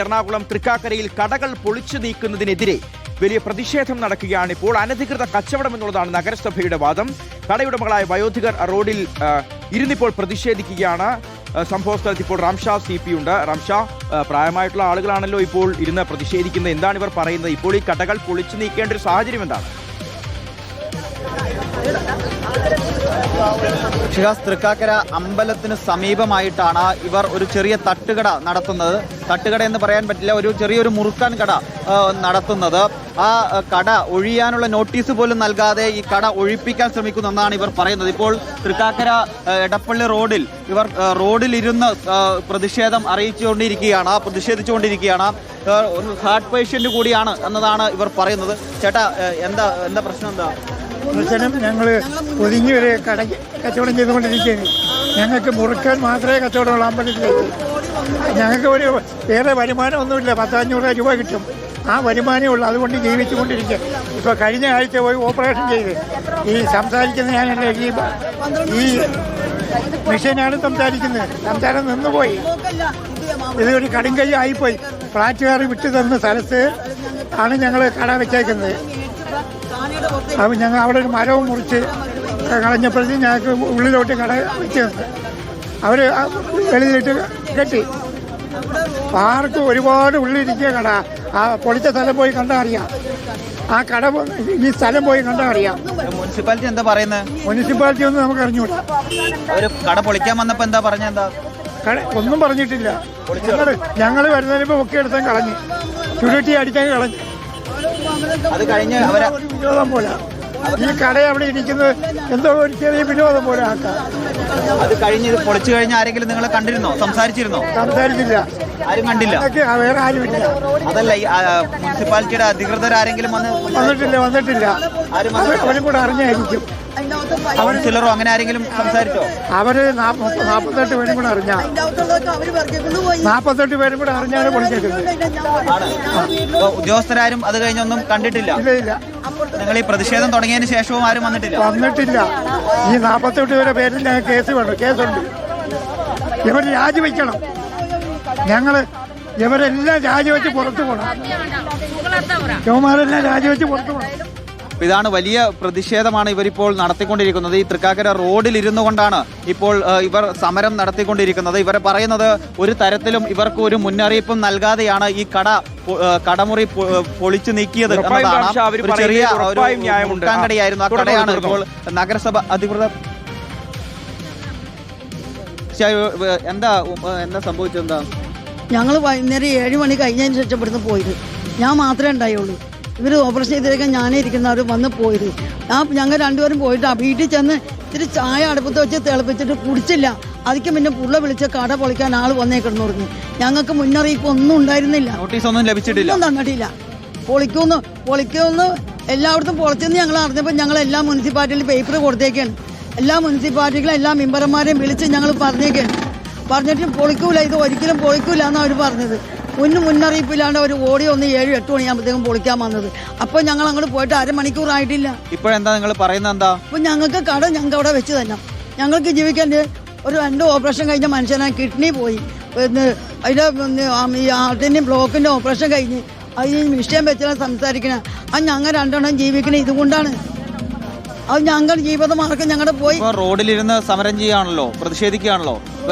എറണാകുളം തൃക്കാക്കരയിൽ കടകൾ പൊളിച്ചു നീക്കുന്നതിനെതിരെ വലിയ പ്രതിഷേധം നടക്കുകയാണ്. ഇപ്പോൾ അനധികൃത കച്ചവടം എന്നുള്ളതാണ് നഗരസഭയുടെ വാദം. കടയുടമകളായ വയോധികർ റോഡിൽ ഇരുന്നിപ്പോൾ പ്രതിഷേധിക്കുകയാണ്. സംഭവ സ്ഥലത്ത് ഇപ്പോൾ റംഷാ CP ഉണ്ട്. റംഷാ, പ്രായമായിട്ടുള്ള ആളുകളാണല്ലോ ഇപ്പോൾ ഇരുന്ന് പ്രതിഷേധിക്കുന്നത്. എന്താണ് ഇവർ പറയുന്നത്? ഇപ്പോൾ ഈ കടകൾ പൊളിച്ചു നീക്കേണ്ട ഒരു സാഹചര്യം എന്താണ്? ഷിഹാസ്, തൃക്കാക്കര അമ്പലത്തിന് സമീപമായിട്ടാണ് ഇവർ ഒരു ചെറിയ തട്ടുകട നടത്തുന്നത്. തട്ടുകട എന്ന് പറയാൻ പറ്റില്ല, ഒരു ചെറിയൊരു മുറുക്കാൻ കട നടത്തുന്നത്. ആ കട ഒഴിയാനുള്ള നോട്ടീസ് പോലും നൽകാതെ ഈ കട ഒഴിപ്പിക്കാൻ ശ്രമിക്കുന്നെന്നാണ് ഇവർ പറയുന്നത്. ഇപ്പോൾ തൃക്കാക്കര എടപ്പള്ളി റോഡിൽ ഇവർ റോഡിലിരുന്ന് പ്രതിഷേധം പ്രതിഷേധിച്ചുകൊണ്ടിരിക്കുകയാണ്. ഒരു ഹാർട്ട് പേഷ്യന്റ് കൂടിയാണ് എന്നതാണ് ഇവർ പറയുന്നത്. ചേട്ടാ, എന്താ പ്രശ്നം? പ്രശ്നം, ഞങ്ങൾ ഒതുങ്ങി ഒരു കച്ചവടം ചെയ്തുകൊണ്ടിരിക്കുകയാണ്. ഞങ്ങൾക്ക് മുറുക്കാൻ മാത്രമേ കച്ചവടമുള്ളൂ അമ്പലത്തിലേക്ക്. ഞങ്ങൾക്ക് ഒരു വേറെ വരുമാനമൊന്നുമില്ല. 10-500 രൂപ കിട്ടും. ആ വരുമാനമേ ഉള്ളൂ. അതുകൊണ്ട് ജീവിച്ചുകൊണ്ടിരിക്കുക. ഇപ്പോൾ കഴിഞ്ഞ ആഴ്ച പോയി ഓപ്പറേഷൻ ചെയ്ത് ഈ സംസാരിക്കുന്ന ഞാനല്ലേ, ഈ മെഷീനാണ് സംസാരിക്കുന്നത്. സംസാരം നിന്നുപോയി. ഇതൊരു കടുങ്കൈ ആയിപ്പോയി. ഫ്ലാറ്റുകാർ വിട്ടു തന്ന സ്ഥലത്ത് ആണ് ഞങ്ങൾ കട വെച്ചേക്കുന്നത്. അപ്പം ഞങ്ങൾ അവിടെ ഒരു മരവും മുറിച്ച് കളഞ്ഞപ്പോഴത്തേക്കും ഞങ്ങൾക്ക് ഉള്ളിലോട്ട് കട വെച്ച് തന്നു. അവർ വെളിയിലിട്ട് കെട്ടി. പാർക്ക് ഒരുപാട് ഉള്ളിലിരിക്കുക കട. ആ പൊളിച്ച സ്ഥലം പോയി കണ്ടാൽ അറിയാം. ആ കട ഈ സ്ഥലം പോയി കണ്ടാൽ അറിയാം. മുനിസിപ്പാലിറ്റി എന്താ പറയുന്നത്? മുനിസിപ്പാലിറ്റി ഒന്നും നമുക്ക് അറിഞ്ഞൂടാ. ഒരു കട പൊളിക്കാൻ വന്നപ്പോൾ എന്താ പറഞ്ഞെന്താ? ഒന്നും പറഞ്ഞിട്ടില്ല. ഞങ്ങൾ വരുന്നതിന് ഒക്കെ എടുത്താൽ കളഞ്ഞ് ചുരുട്ടി അടിക്കാൻ കളഞ്ഞ്. അത് കഴിഞ്ഞ് വിനോദം പോലെ ഈ കട അവിടെ ഇരിക്കുന്നത് എന്തോ ഒരു ചെറിയ വിനോദം പോലെ ആക്കാം. അത് കഴിഞ്ഞ് ഇത് പൊളിച്ചു കഴിഞ്ഞ ആരെങ്കിലും നിങ്ങളെ കണ്ടിരുന്നോ? സംസാരിച്ചിരുന്നോ? സംസാരിച്ചില്ല. ആരും കണ്ടില്ല. വേറെ ആരുമില്ല. അതല്ല, ഈ മുനിസിപ്പാലിറ്റിയുടെ അധികൃതർ ആരെങ്കിലും വന്നിട്ടില്ല. അവരും കൂടെ അറിഞ്ഞായിരിക്കും. കൗൺസിലറോ അങ്ങനെ ആരെങ്കിലും സംസാരിച്ചോ? അവര് 48 പേരും കൂടെ 48 പേരും കൂടെ അറിഞ്ഞാണ് പൊളിച്ചേക്കുന്നത്. ഉദ്യോഗസ്ഥരാരും അത് കഴിഞ്ഞൊന്നും കണ്ടിട്ടില്ല. ഇല്ല. നിങ്ങൾ ഈ പ്രതിഷേധം തുടങ്ങിയതിന് ശേഷവും ആരും വന്നിട്ടില്ല. ഈ 48 പേരുടെ പേരിൽ ഞങ്ങൾ കേസുണ്ട്. ഇവർ രാജിവെക്കണം. ഇവരെല്ലാം രാജിവെച്ച് പുറത്തു പോകണം. ചുമമാരെല്ലാം രാജിവെച്ച് പുറത്തു പോകണം. ഇതാണ് വലിയ പ്രതിഷേധമാണ് ഇവരിപ്പോൾ നടത്തിക്കൊണ്ടിരിക്കുന്നത്. ഈ തൃക്കാക്കര റോഡിൽ ഇരുന്നു കൊണ്ടാണ് ഇപ്പോൾ ഇവർ സമരം നടത്തിക്കൊണ്ടിരിക്കുന്നത്. ഇവർ പറയുന്നത് ഒരു തരത്തിലും ഇവർക്ക് ഒരു മുന്നറിയിപ്പും നൽകാതെയാണ് ഈ കടമുറി പൊളിച്ചു നീക്കിയത് എന്നതാണ്. ഒരു ചെറിയ മുറുക്കാൻ കടയായിരുന്നു. ആ കടയാണ് ഇപ്പോൾ നഗരസഭ അധികൃതർ. എന്താ സംഭവിച്ചെന്താ? ഞങ്ങൾ വൈകുന്നേരം 7 മണി കഴിഞ്ഞതിന് ശേഷം ഇവിടുന്ന് പോയത്. ഞാൻ മാത്രമേ ഉണ്ടായുള്ളൂ. ഇവർ ഓപ്പറേഷൻ ചെയ്തിരിക്കാൻ ഞാനേ ഇരിക്കുന്നവർ വന്ന് പോയത്. ഞങ്ങൾ രണ്ടുപേരും പോയിട്ട് വീട്ടിൽ ചെന്ന് ഇത്തിരി ചായ അടുപ്പത്ത് വെച്ച് തിളപ്പിച്ചിട്ട് കുടിച്ചില്ല. അതിക്ക് പിന്നെ പുള്ള വിളിച്ച് കട പൊളിക്കാൻ ആൾ വന്നേക്കിടന്നു പറഞ്ഞു. ഞങ്ങൾക്ക് മുന്നറിയിപ്പ് ഒന്നും ഉണ്ടായിരുന്നില്ല. ഒന്നും ലഭിച്ചിട്ടില്ല. ഒന്നും തന്നിട്ടില്ല. പൊളിക്കുമെന്ന് എല്ലായിടത്തും പൊളിച്ചെന്ന് ഞങ്ങൾ അറിഞ്ഞപ്പോൾ ഞങ്ങൾ എല്ലാ മുനിസിപ്പാലിറ്റിയിലും പേപ്പർ കൊടുത്തേക്കാണ്. എല്ലാ മുനിസിപ്പാലിറ്റികളും എല്ലാ മെമ്പർമാരെയും വിളിച്ച് ഞങ്ങൾ പറഞ്ഞിട്ട് പൊളിക്കൂല, ഇത് ഒരിക്കലും പൊളിക്കൂല എന്നാണ് അവർ പറഞ്ഞത്. മുന്നറിയിപ്പില്ലാണ്ട് ഒരു ഓടി 7-8 മണിയാകുമ്പോഴത്തേക്കും പൊളിക്കാൻ വന്നത്. അപ്പോൾ ഞങ്ങൾ അങ്ങോട്ട് പോയിട്ട് അരമണിക്കൂറായിട്ടില്ല. ഇപ്പോഴെന്താ നിങ്ങൾ പറയുന്നത്? എന്താ? അപ്പോൾ ഞങ്ങൾക്ക് കട ഞങ്ങൾക്ക് അവിടെ വെച്ച് തന്നെ ഞങ്ങൾക്ക് ജീവിക്കാൻ ഒരു 2 ഓപ്പറേഷൻ കഴിഞ്ഞ മനുഷ്യനാണ്. കിഡ്നി പോയി. അതിൻ്റെ ഈ ഹാർട്ടിൻ്റെയും ബ്ലോക്കിൻ്റെ ഓപ്പറേഷൻ കഴിഞ്ഞ് അത് ഈ വിഷയം വെച്ചാൽ സംസാരിക്കണേ. അത് ഞങ്ങൾ 2 എണ്ണം ജീവിക്കണേ ഇതുകൊണ്ടാണ്. അത് ഞങ്ങളുടെ ജീവിതമാർഗം ഞങ്ങളുടെ പോയി. റോഡിലിരുന്ന് സമരം ചെയ്യാണല്ലോ, പ്രതിഷേധിക്കുകയാണല്ലോ.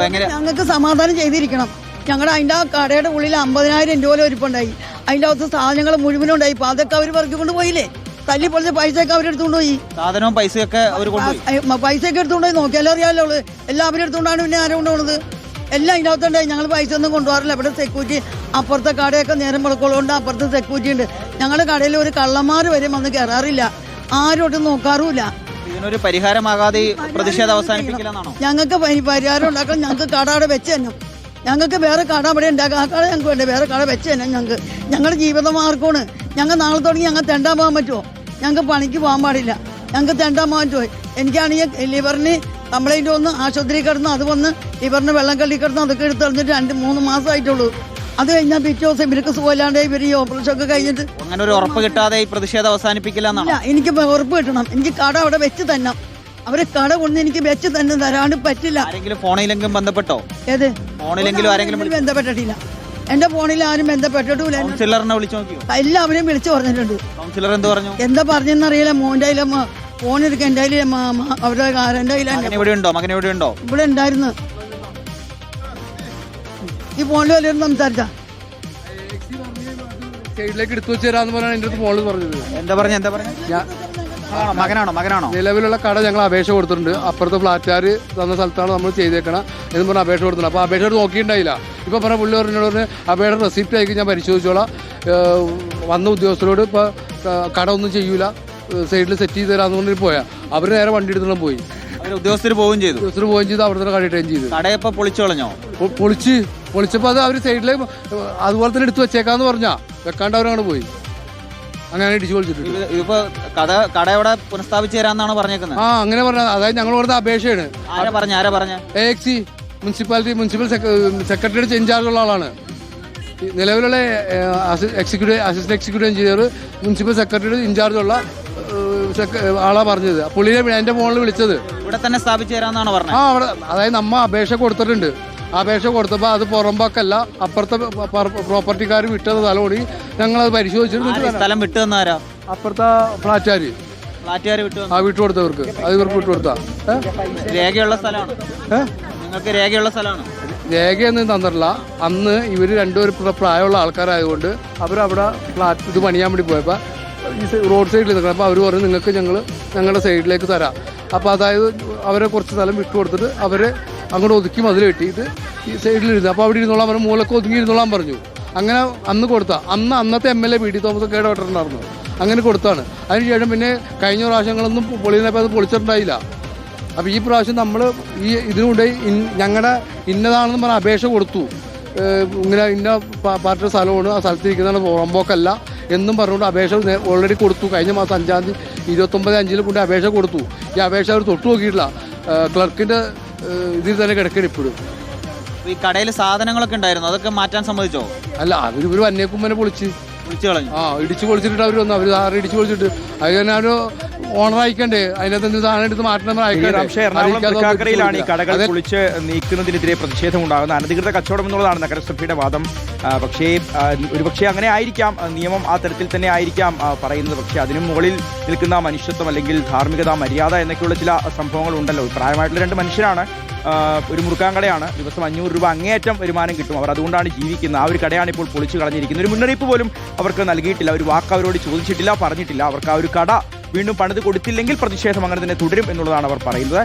ഞങ്ങൾക്ക് സമാധാനം ചെയ്തിരിക്കണം. ഞങ്ങളുടെ അതിൻ്റെ ആ കടയുടെ ഉള്ളിൽ 50,000 രൂപ ഒരുപ്പുണ്ടായി. അതിൻ്റെ അകത്ത് സാധനങ്ങൾ മുഴുവനും ഉണ്ടായി. അപ്പോൾ അതൊക്കെ അവർ പെറുക്കി കൊണ്ടുപോയില്ലേ. തല്ലി പൊളിച്ച പൈസയൊക്കെ അവരെടുത്തുകൊണ്ട് പോയി. സാധനവും പൈസയൊക്കെ പൈസയൊക്കെ എടുത്തുകൊണ്ടുപോയി. നോക്കിയാലും അറിയാമല്ലോ. എല്ലാവരും എടുത്തുകൊണ്ടാണ് പിന്നെ ആരും കൊണ്ടുപോകുന്നത്. എല്ലാം അതിൻ്റെ അകത്തുണ്ടായി. ഞങ്ങൾ പൈസ ഒന്നും കൊണ്ടുപോകാറില്ല. ഇവിടെ സെക്യൂരിറ്റി അപ്പുറത്തെ കടയൊക്കെ നേരം വിളക്കുള്ളതുകൊണ്ട് അപ്പുറത്ത് സെക്യൂരിറ്റി ഉണ്ട്. ഞങ്ങളുടെ കടയിൽ ഒരു കള്ളന്മാർ വരെ വന്ന് കയറാറില്ല. ആരോട്ടും നോക്കാറുമില്ല. ഇതിനൊരു പരിഹാരമാകാതെ പ്രതിഷേധം അവസാനിപ്പിക്കില്ലെന്നാണോ? ഞങ്ങൾക്ക് പരിഹാരം ഉണ്ടാക്കണം. ഞങ്ങൾക്ക് കട അവിടെ വെച്ച് തന്നെ. ഞങ്ങൾക്ക് വേറെ കട അവിടെ ഉണ്ടാക്കാം. ആ കട ഞങ്ങൾക്ക് വേണ്ട. വേറെ കട വെച്ച് തന്നെ ഞങ്ങളുടെ ജീവിതമാർഗമാണ്. ഞങ്ങൾ നാളെ തുടങ്ങി ഞങ്ങൾ തെണ്ടാൻ പോകാൻ പറ്റുമോ? ഞങ്ങൾക്ക് പണിക്ക് പോകാൻ പാടില്ല. ഞങ്ങൾക്ക് തെണ്ടാൻ പോകാൻ പറ്റുമോ? എനിക്കാണെങ്കിൽ ലിവറിന് കംപ്ലൈൻറ്റ് വന്ന് ആശുപത്രി കിടന്നു. അത് വന്ന് ലിവറിന് വെള്ളം കള്ളി കിടന്നു. അതൊക്കെ എടുത്തെറിഞ്ഞിട്ട് 2-3 മാസമായിട്ടുള്ളൂ. അത് കഴിഞ്ഞാൽ പിറ്റേ ദിവസം ഇവർക്ക് സുഖമില്ലാണ്ട് ഇവർ ഈ ഓപ്പറേഷൻ ഒക്കെ കഴിഞ്ഞിട്ട് അങ്ങനെ ഒരു ഉറപ്പ് കിട്ടാതെ ഈ പ്രതിഷേധം അവസാനിപ്പിക്കില്ല. എനിക്ക് ഉറപ്പ് കിട്ടണം. എനിക്ക് കട അവിടെ വെച്ച് തന്നെ. അവരെ കട കൊണ്ട് എനിക്ക് വെച്ച് തന്നെ തരാണ്ട് പറ്റില്ല. ഫോണിലെങ്കിലും ബന്ധപ്പെട്ടോ? ഏത് ഫോണിലെങ്കിലും ആരെങ്കിലും ബന്ധപ്പെട്ടിട്ടില്ല. എന്റെ ഫോണിൽ ആരും ബന്ധപ്പെട്ടിട്ടില്ല. കൗൺസിലറിനെ വിളിച്ചു നോക്കിയോ? എല്ലാവരെയും വിളിച്ചു പറഞ്ഞിട്ടുണ്ട്. കൗൺസിലർ എന്ത് പറഞ്ഞു? എന്താ പറഞ്ഞെന്നറിയില്ല. മോന്റെ കയ്യിലെ ഫോൺ എടുക്കുക, എന്റെ കയ്യില് അവരുടെ എന്റെ കയ്യിലാണ്. മകൻ ഇവിടെ ഉണ്ടോ? ഇവിടെ ഉണ്ടായിരുന്നു. ഈ ഫോണിൽ വല്ലവരും സംസാരിച്ച സൈഡിലേക്ക് എടുത്തു വെച്ച് തരാന്ന് പറഞ്ഞാണ് എന്റെ അടുത്ത് മോള് പറഞ്ഞത്. എന്താ പറഞ്ഞു? മകനാണോ? നിലവിലുള്ള കട ഞങ്ങൾ അപേക്ഷ കൊടുത്തിട്ടുണ്ട്. അപ്പുറത്തെ ഫ്ലാറ്റുകാർ തന്ന സ്ഥലത്താണ് നമ്മൾ ചെയ്തേക്കണം എന്ന് പറഞ്ഞാൽ അപേക്ഷ കൊടുത്തിട്ടുണ്ട്. അപ്പോൾ അപേക്ഷ നോക്കിയിട്ടുണ്ടായില്ല. ഇപ്പോൾ പറഞ്ഞ പുള്ളി പറഞ്ഞ അപേക്ഷ റെസിപ്റ്റ് ആയിരിക്കും, ഞാൻ പരിശോധിച്ചോളാം, വന്ന ഉദ്യോഗസ്ഥരോട് ഇപ്പോൾ കട ഒന്നും ചെയ്യൂല, സൈഡിൽ സെറ്റ് ചെയ്ത് തരാമെന്ന് പറഞ്ഞിട്ട് പോയാൽ അവർ നേരെ വണ്ടി എടുത്തോളം പോയി. ഉദ്യോഗസ്ഥർ പോവുകയും ചെയ്തു. അവിടെ തന്നെ കടയിട്ടേം ചെയ്തു. കടയപ്പോൾ പൊളിച്ചു കളഞ്ഞോ? പൊളിച്ചപ്പോൾ അത് അവർ സൈഡിൽ അതുപോലെ തന്നെ എടുത്ത് വെച്ചേക്കാന്ന് പറഞ്ഞാ വെക്കാണ്ട് അവരങ്ങോട്ട് പോയി. അങ്ങനെ ഇടിച്ചു പൊളിച്ചിട്ടുണ്ട്. ഇതിപ്പോ കട ഇവിടെ പുനഃസ്ഥാപിച്ചു തരാന്നാണ് പറഞ്ഞേക്കുന്നത്. അങ്ങനെ പറഞ്ഞ, അതായത് ഞങ്ങൾ കൊടുത്ത അപേക്ഷയാണ്. ആരാ പറഞ്ഞ AXC മുനിസിപ്പൽ സെക്രട്ടറിയുടെ ഇൻചാർജുള്ള ആളാണ്. നിലവിലുള്ള അസിസ്റ്റന്റ് എക്സിക്യൂട്ടീവ് എഞ്ചിനീയർ മുനിസിപ്പൽ സെക്രട്ടറിയുടെ ഇൻചാർജുള്ള ആളാ പറഞ്ഞത്. പുള്ളിയെ എന്റെ ഫോണിൽ വിളിച്ചത്. ഇവിടെ തന്നെ സ്ഥാപിച്ചു തരാന്നാണ് പറഞ്ഞത്. അവിടെ അതായത് നമ്മ അപേക്ഷ കൊടുത്തിട്ടുണ്ട്. അപേക്ഷ കൊടുത്തപ്പോൾ അത് പുറമ്പോക്കല്ല, അപ്പുറത്തെ പ്രോപ്പർട്ടിക്കാർ വിട്ടത് സ്ഥലമാണ്. ഞങ്ങളത് പരിശോധിച്ചിട്ട് സ്ഥലം വിട്ടു തന്നാരാ? അപ്പുറത്തെ ഫ്ലാറ്റുകാർ വിട്ടു കൊടുത്തവർക്ക്, അത് ഇവർക്ക് വിട്ടു കൊടുത്താ. രേഖയുള്ള സ്ഥലമാണ്. നിങ്ങൾക്ക് രേഖയുള്ള സ്ഥലമാണ്. രേഖയൊന്നും തന്നിട്ടില്ല. അന്ന് ഇവർ രണ്ടുപേരും പ്രായമുള്ള ആൾക്കാരായതുകൊണ്ട് അവരവിടെ ഫ്ലാറ്റ് ഇത് പണിയാൻ വേണ്ടി പോയപ്പോൾ ഈ റോഡ് സൈഡിൽ നിൽക്കണം. അപ്പോൾ അവർ പറഞ്ഞു നിങ്ങൾക്ക് ഞങ്ങളുടെ സൈഡിലേക്ക് തരാം. അപ്പോൾ അതായത് അവരെ കുറച്ച് സ്ഥലം വിട്ടു കൊടുത്തിട്ട് അവരെ അങ്ങോട്ട് ഒതുക്കി മതിൽ കെട്ടിയിട്ട് ഈ സൈഡിലിരുന്നു. അപ്പോൾ അവിടെ ഇരുന്നോളാൻ പറഞ്ഞു, മൂലക്ക് ഒതുങ്ങി ഇരുന്നോളാൻ പറഞ്ഞു. അങ്ങനെ അന്ന് കൊടുത്താൽ അന്നത്തെ MLA BD തോമസ് ഒക്കെ ഇടപെട്ടിട്ടുണ്ടായിരുന്നു. അങ്ങനെ കൊടുത്താണ്. അതിനുശേഷം പിന്നെ കഴിഞ്ഞ പ്രാവശ്യങ്ങളൊന്നും പൊളിയുന്നപ്പോൾ അത് പൊളിച്ചിട്ടുണ്ടായില്ല. അപ്പോൾ ഈ പ്രാവശ്യം നമ്മൾ ഇതിനുകൊണ്ടുപോയി ഞങ്ങളുടെ ഇന്നതാണെന്ന് പറഞ്ഞാൽ അപേക്ഷ കൊടുത്തു. ഇങ്ങനെ ഇന്ന പാർട്ടിയുടെ സ്ഥലമാണ്, ആ സ്ഥലത്തിരിക്കുന്നതാണ്, പുറമ്പോക്കല്ല എന്നും പറഞ്ഞുകൊണ്ട് അപേക്ഷ ഓൾറെഡി കൊടുത്തു. കഴിഞ്ഞ മാസം 5-ാം തീയതി 29/5 കൊണ്ട് അപേക്ഷ കൊടുത്തു. ഈ അപേക്ഷ അവർ തൊട്ടു നോക്കിയിട്ടില്ല. ക്ലർക്കിൻ്റെ ഇതിൽ തന്നെ കിടക്കണം ഇപ്പോഴും. ഈ കടയിൽ സാധനങ്ങളൊക്കെ ഉണ്ടായിരുന്നു, അതൊക്കെ മാറ്റാൻ സമ്മതിച്ചോ? അല്ല, അവർ വന്നേക്കുമ്പോൾ പൊളിച്ച് കളഞ്ഞു. ഇടിച്ചു പൊളിച്ചിട്ട് അവർ വന്നു. അവർ സാറ് ഇടിച്ചു പൊളിച്ചിട്ട് അത് തന്നെ ഒരു ഓണർ അയക്കണ്ടേ, അതിനകത്ത് സാധനം എടുത്ത് മാറ്റണം. എറണാകുളം ഈ കടകൾ പൊളിച്ച് നീക്കുന്നതിനെതിരെ പ്രതിഷേധം ഉണ്ടാകുന്ന അനധികൃത കച്ചവടം എന്നുള്ളതാണ് നഗരസഭയുടെ വാദം. പക്ഷേ ഒരുപക്ഷെ അങ്ങനെ ആയിരിക്കാം, നിയമം ആ തരത്തിൽ തന്നെ ആയിരിക്കാം പറയുന്നത്. പക്ഷേ അതിനും മുകളിൽ നിൽക്കുന്ന മനുഷ്യത്വം അല്ലെങ്കിൽ ധാർമ്മികത, മര്യാദ എന്നൊക്കെയുള്ള ചില സംഭവങ്ങൾ ഉണ്ടല്ലോ. പ്രായമായിട്ടുള്ള 2 മനുഷ്യരാണ്. ഒരു മുറുക്കാൻ കടയാണ്. ദിവസം 500 രൂപ അങ്ങേയറ്റം വരുമാനം കിട്ടും. അവർ അതുകൊണ്ടാണ് ജീവിക്കുന്നത്. ആ ഒരു കടയാണ് ഇപ്പോൾ പൊളിച്ചു കളഞ്ഞിരിക്കുന്നത്. ഒരു മുന്നറിയിപ്പ് പോലും അവർക്ക് നൽകിയിട്ടില്ല. ഒരു വാക്ക് അവരോട് ചോദിച്ചിട്ടില്ല, പറഞ്ഞിട്ടില്ല. അവർക്ക് ആ ഒരു കട വീണ്ടും പണിത് കൊടുത്തില്ലെങ്കിൽ പ്രതിഷേധം അങ്ങനെ തന്നെ തുടരും എന്നുള്ളതാണ് അവർ പറയുന്നത്.